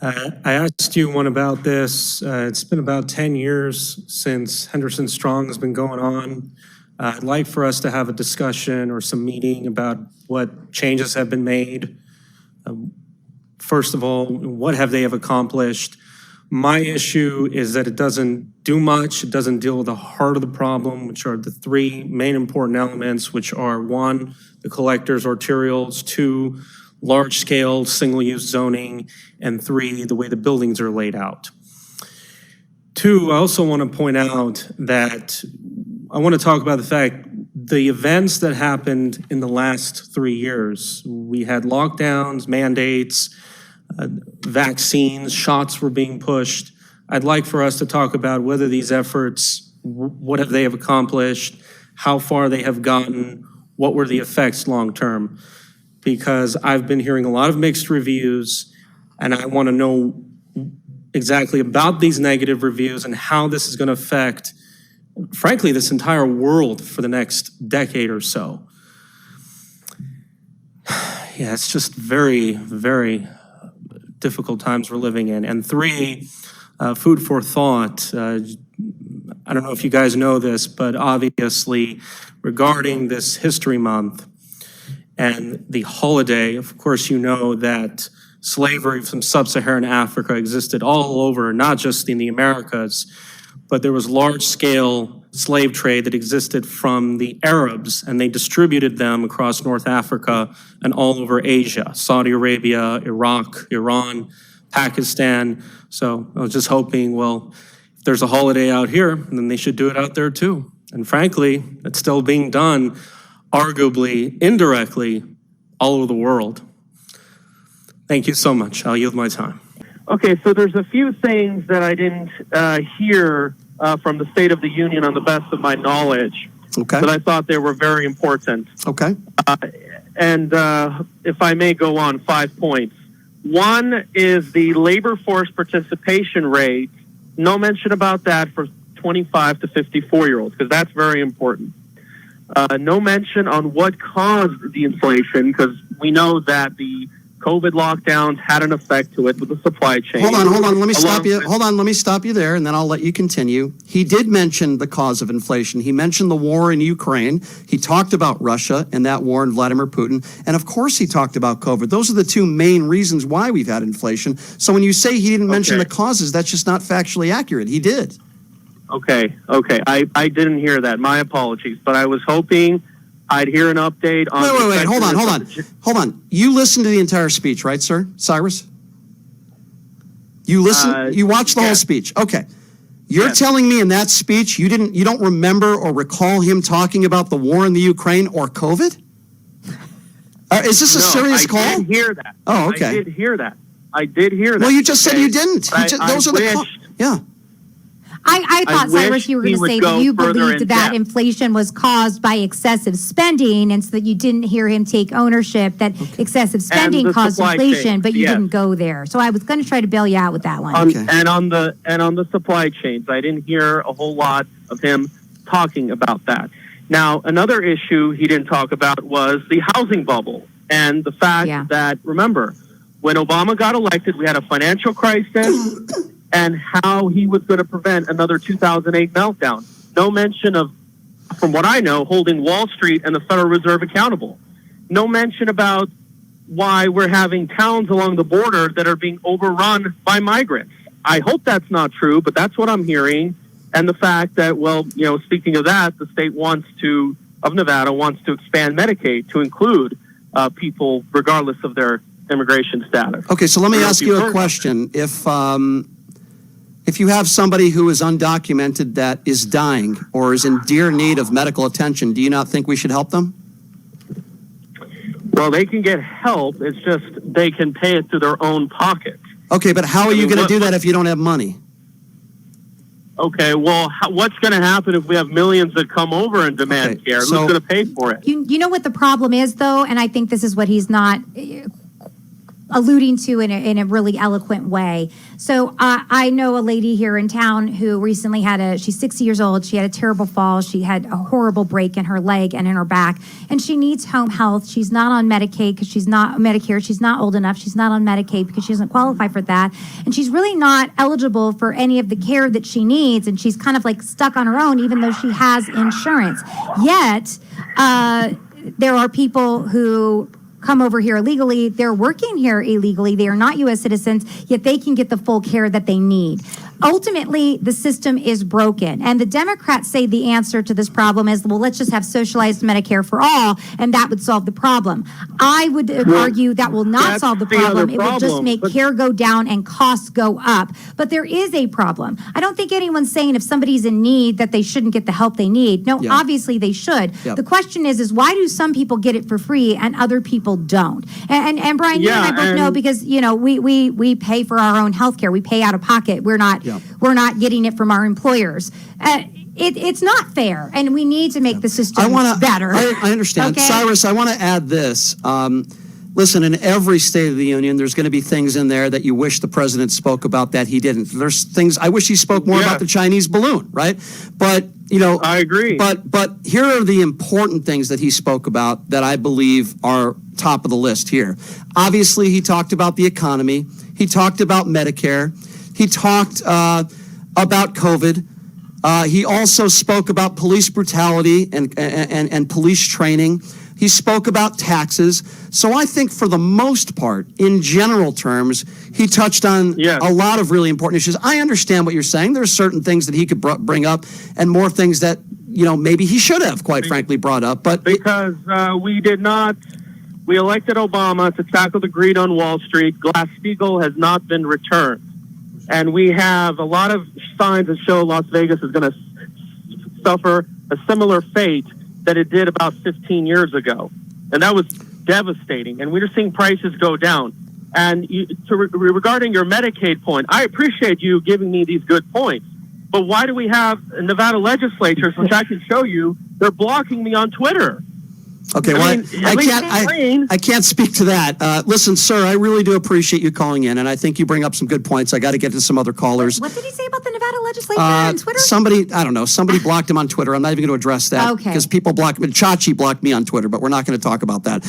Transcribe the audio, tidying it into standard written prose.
I asked you one about this. It's been about 10 years since Henderson Strong has been going on. I'd like for us to have a discussion or some meeting about what changes have been made. First of all, what have they accomplished? My issue is that it doesn't do much. It doesn't deal with the heart of the problem, which are the three main important elements, which are one, the collectors, arterials, two, large-scale single-use zoning, and three, the way the buildings are laid out. Two, I also want to point out that I want to talk about the fact the events that happened in the last 3 years. We had lockdowns, mandates, vaccines, shots were being pushed. I'd like for us to talk about whether these efforts, what have they accomplished, how far they have gotten, what were the effects long-term. Because I've been hearing a lot of mixed reviews, and I want to know exactly about these negative reviews and how this is going to affect, frankly, this entire world for the next decade or so. Yeah, it's just very, very difficult times we're living in. And three, food for thought. I don't know if you guys know this, but obviously regarding this History Month and the holiday, of course you know that slavery from sub-Saharan Africa existed all over, not just in the Americas, but there was large-scale slave trade that existed from the Arabs, and they distributed them across North Africa and all over Asia, Saudi Arabia, Iraq, Iran, Pakistan. So I was just hoping, well, if there's a holiday out here, then they should do it out there too. And frankly, it's still being done, arguably, indirectly, all over the world. Thank you so much. I'll yield my time. Okay, so there's a few things that I didn't hear from the State of the Union on the best of my knowledge, okay, but I thought they were very important. Okay. And if I may go on, 5 points. One is the labor force participation rate. No mention about that for 25 to 54-year-olds, because that's very important. No mention on what caused the inflation, because we know that the COVID lockdowns had an effect to it with the supply chain. Hold on. Let me stop you. Hold on. Let me stop you there, and then I'll let you continue. He did mention the cause of inflation. He mentioned the war in Ukraine. He talked about Russia and that war and Vladimir Putin. And of course, he talked about COVID. Those are the two main reasons why we've had inflation. So when you say he didn't mention the causes, that's just not factually accurate. He did. Okay. I didn't hear that. My apologies. But I was hoping I'd hear an update on... Wait. Hold on. You listened to the entire speech, right, sir? Cyrus? You listened? You watched the whole speech. Okay. You're telling me in that speech you don't remember or recall him talking about the war in the Ukraine or COVID? Is this a serious call? I did hear that. Oh, okay. I did hear that. Well, you just said you didn't. Those are the... Yeah. I thought, Cyrus, you were going to say that you believed that inflation was caused by excessive spending, and so that you didn't hear him take ownership that excessive spending caused inflation, but you didn't go there. So I was going to try to bail you out with that one. And on the supply chains, I didn't hear a whole lot of him talking about that. Now, another issue he didn't talk about was the housing bubble and the fact that, remember, when Obama got elected, we had a financial crisis. And how he was going to prevent another 2008 meltdown. No mention of, from what I know, holding Wall Street and the Federal Reserve accountable. No mention about why we're having towns along the border that are being overrun by migrants. I hope that's not true, but that's what I'm hearing. And the fact that, well, speaking of that, the state of Nevada wants to expand Medicaid to include people regardless of their immigration status. Okay, so let me ask you a question. If you have somebody who is undocumented that is dying or is in dire need of medical attention, do you not think we should help them? Well, they can get help. It's just they can pay it through their own pocket. Okay, but how are you going to do that if you don't have money? Okay, well, what's going to happen if we have millions that come over and demand care? Who's going to pay for it? You know what the problem is, though, and I think this is what he's not alluding to in a really eloquent way. So I know a lady here in town who recently she's 60 years old. She had a terrible fall. She had a horrible break in her leg and in her back, and she needs home health. She's not on Medicaid because she's not Medicare. She's not old enough. She's not on Medicaid because she doesn't qualify for that. And she's really not eligible for any of the care that she needs. And she's kind of like stuck on her own, even though she has insurance. Yet, there are people who come over here illegally. They're working here illegally. They are not U.S. citizens, yet they can get the full care that they need. Ultimately, the system is broken. And the Democrats say the answer to this problem is, well, let's just have socialized Medicare for all, and that would solve the problem. I would argue that will not solve the problem. It will just make care go down and costs go up. But there is a problem. I don't think anyone's saying if somebody's in need that they shouldn't get the help they need. No, obviously they should. The question is why do some people get it for free and other people don't? And Brian, you and I both know, because we pay for our own health care. We pay out of pocket. We're not getting it from our employers. It's not fair, and we need to make the system better. I understand. Okay? Cyrus, I want to add this. Listen, in every State of the Union, there's going to be things in there that you wish the president spoke about that he didn't. There's things I wish he spoke more about the Chinese balloon, right? But I agree. But here are the important things that he spoke about that I believe are top of the list here. Obviously, he talked about the economy. He talked about Medicare. He talked about COVID. He also spoke about police brutality and police training. He spoke about taxes. So I think for the most part, in general terms, he touched on a lot of really important issues. I understand what you're saying. There's certain things that he could bring up and more things that, maybe he should have, quite frankly, brought up. But because we elected Obama to tackle the greed on Wall Street. Glass-Steagall has not been returned. And we have a lot of signs that show Las Vegas is going to suffer a similar fate that it did about 15 years ago. And that was devastating. And we're seeing prices go down. And regarding your Medicaid point, I appreciate you giving me these good points. But why do we have Nevada legislatures, which I can show you, they're blocking me on Twitter? Okay, I can't speak to that. Listen, sir, I really do appreciate you calling in, and I think you bring up some good points. I got to get to some other callers. What did he say about the Nevada legislature on Twitter? Somebody blocked him on Twitter. I'm not even going to address that because people blocked me. Chachi blocked me on Twitter, but we're not going to talk about that.